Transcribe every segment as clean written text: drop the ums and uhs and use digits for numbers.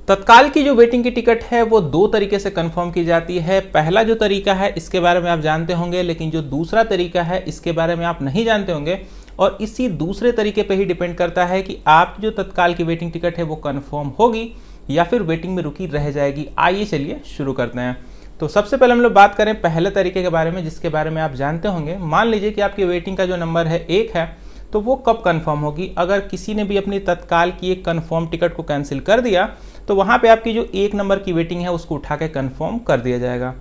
तत्काल की जो वेटिंग की टिकट है वो दो तरीके से कंफर्म की जाती है। पहला जो तरीका है इसके बारे में आप जानते होंगे, लेकिन जो दूसरा तरीका है इसके बारे में आप नहीं जानते होंगे और इसी दूसरे तरीके पे ही डिपेंड करता है कि आपकी जो तत्काल की वेटिंग टिकट है वो कंफर्म होगी या फिर वेटिंग में रुकी रह जाएगी। आइए चलिए शुरू करते हैं। तो सबसे पहले हम लोग बात करें पहले तरीके के बारे में, जिसके बारे में आप जानते होंगे। मान लीजिए कि आपकी वेटिंग का जो नंबर है 1 है, तो वो कब कंफर्म होगी? अगर किसी ने भी अपनी तत्काल की एक कंफर्म टिकट को कैंसिल कर दिया तो वहाँ पे आपकी जो 1 नंबर की वेटिंग है उसको उठा के कंफर्म कर दिया जाएगा।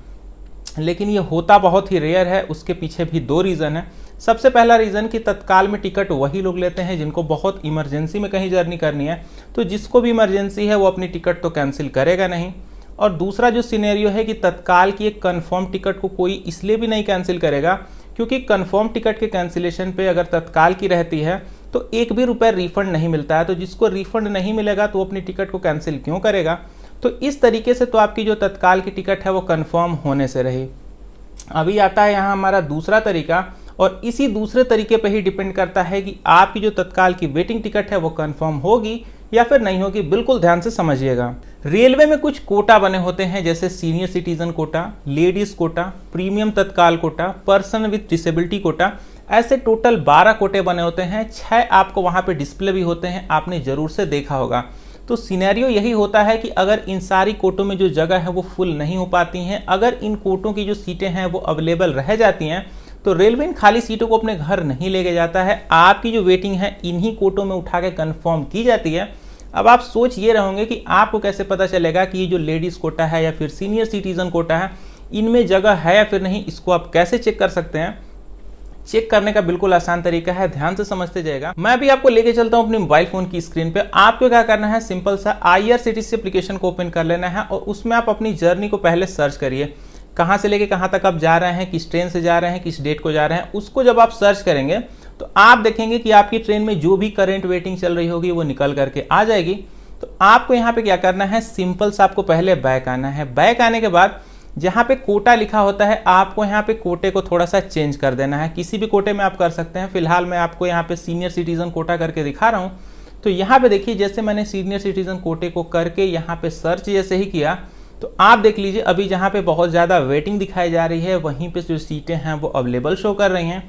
लेकिन ये होता बहुत ही रेयर है। उसके पीछे भी दो रीज़न है। सबसे पहला रीज़न कि तत्काल में टिकट वही लोग लेते हैं जिनको बहुत इमरजेंसी में कहीं जर्नी करनी है, तो जिसको भी इमरजेंसी है वो अपनी टिकट तो कैंसिल करेगा नहीं। और दूसरा जो सिनेरियो है कि तत्काल की एक कंफर्म टिकट को कोई इसलिए भी नहीं कैंसिल करेगा क्योंकि कंफर्म टिकट के कैंसिलेशन पे अगर तत्काल की रहती है तो एक भी रुपये रिफंड नहीं मिलता है। तो जिसको रिफंड नहीं मिलेगा तो वो अपनी टिकट को कैंसिल क्यों करेगा? तो इस तरीके से तो आपकी जो तत्काल की टिकट है वो कंफर्म होने से रही। अभी आता है यहाँ हमारा दूसरा तरीका, और इसी दूसरे तरीके पे ही डिपेंड करता है कि आपकी जो तत्काल की वेटिंग टिकट है वो कंफर्म होगी या फिर नहीं होगी। बिल्कुल ध्यान से समझिएगा। रेलवे में कुछ कोटा बने होते हैं, जैसे senior citizen quota, ladies quota, premium Tatkal quota, person with disability quota. ऐसे टोटल 12 कोटे बने होते हैं। 6 आपको वहाँ पे डिस्प्ले भी होते हैं, आपने जरूर से देखा होगा। तो सिनेरियो यही होता है कि अगर इन सारी कोटों में जो जगह है वो फुल नहीं हो पाती हैं, अगर इन कोटों की जो सीटें हैं वो अवेलेबल रह जाती हैं, तो रेलवे इन खाली सीटों को अपने घर नहीं लेके जाता है। आपकी जो वेटिंग है इन्हीं कोटों में उठा के कन्फर्म की जाती है। अब आप सोच ये रहोगे कि आपको कैसे पता चलेगा कि ये जो लेडीज़ कोटा है या फिर सीनियर सिटीजन कोटा है इनमें जगह है या फिर नहीं। इसको आप कैसे चेक कर सकते हैं? चेक करने का बिल्कुल आसान तरीका है, ध्यान से समझते जाएगा। मैं अभी आपको लेके चलता हूं अपनी मोबाइल फोन की स्क्रीन पे। आपको क्या करना है, सिंपल सा IRCTC एप्लीकेशन को ओपन कर लेना है और उसमें आप अपनी जर्नी को पहले सर्च करिए। कहां से लेके कहां तक आप जा रहे हैं, किस ट्रेन से जा रहे हैं, किस डेट को जा रहे हैं, उसको जब आप सर्च करेंगे तो आप देखेंगे कि आपकी ट्रेन में जो भी करंट वेटिंग चल रही होगी वो निकल करके आ जाएगी। तो आपको यहाँ पे क्या करना है, सिंपल सा आपको पहले बैक आना है। बैक आने के बाद जहाँ पे कोटा लिखा होता है आपको यहाँ पे कोटे को थोड़ा सा चेंज कर देना है। किसी भी कोटे में आप कर सकते हैं। फिलहाल मैं आपको यहाँ पे सीनियर सिटीजन कोटा करके दिखा रहा हूँ। तो यहाँ पे देखिए, जैसे मैंने सीनियर सिटीजन कोटे को करके यहाँ पे सर्च जैसे ही किया तो आप देख लीजिए अभी जहाँ पे बहुत ज़्यादा वेटिंग दिखाई जा रही है वहीं पर जो सीटें हैं वो अवेलेबल शो कर रही हैं।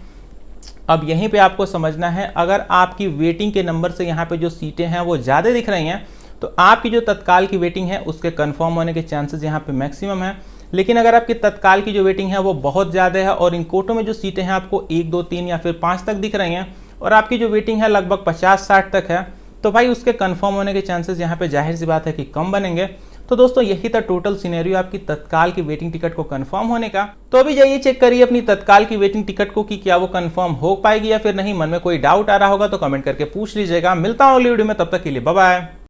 अब यहीं पे आपको समझना है, अगर आपकी वेटिंग के नंबर से यहाँ पे जो सीटें हैं वो ज़्यादा दिख रही हैं तो आपकी जो तत्काल की वेटिंग है उसके कंफर्म होने के चांसेस यहाँ पे मैक्सिमम है। लेकिन अगर आपकी तत्काल की जो वेटिंग है वो बहुत ज़्यादा है और इन कोटों में जो सीटें हैं आपको 1, 2, 3 या फिर 5 तक दिख रही हैं और आपकी जो वेटिंग है लगभग 50-60 तक है, तो भाई उसके कंफर्म होने के चांसेस यहाँ पे जाहिर सी बात है कि कम बनेंगे। तो दोस्तों यही था टोटल सिनेरियो आपकी तत्काल की वेटिंग टिकट को कंफर्म होने का। तो अभी जाइए चेक करिए अपनी तत्काल की वेटिंग टिकट को कि क्या वो कंफर्म हो पाएगी या फिर नहीं। मन में कोई डाउट आ रहा होगा तो कमेंट करके पूछ लीजिएगा। मिलता हूँ अगली वीडियो में, तब तक के लिए बाय बाय।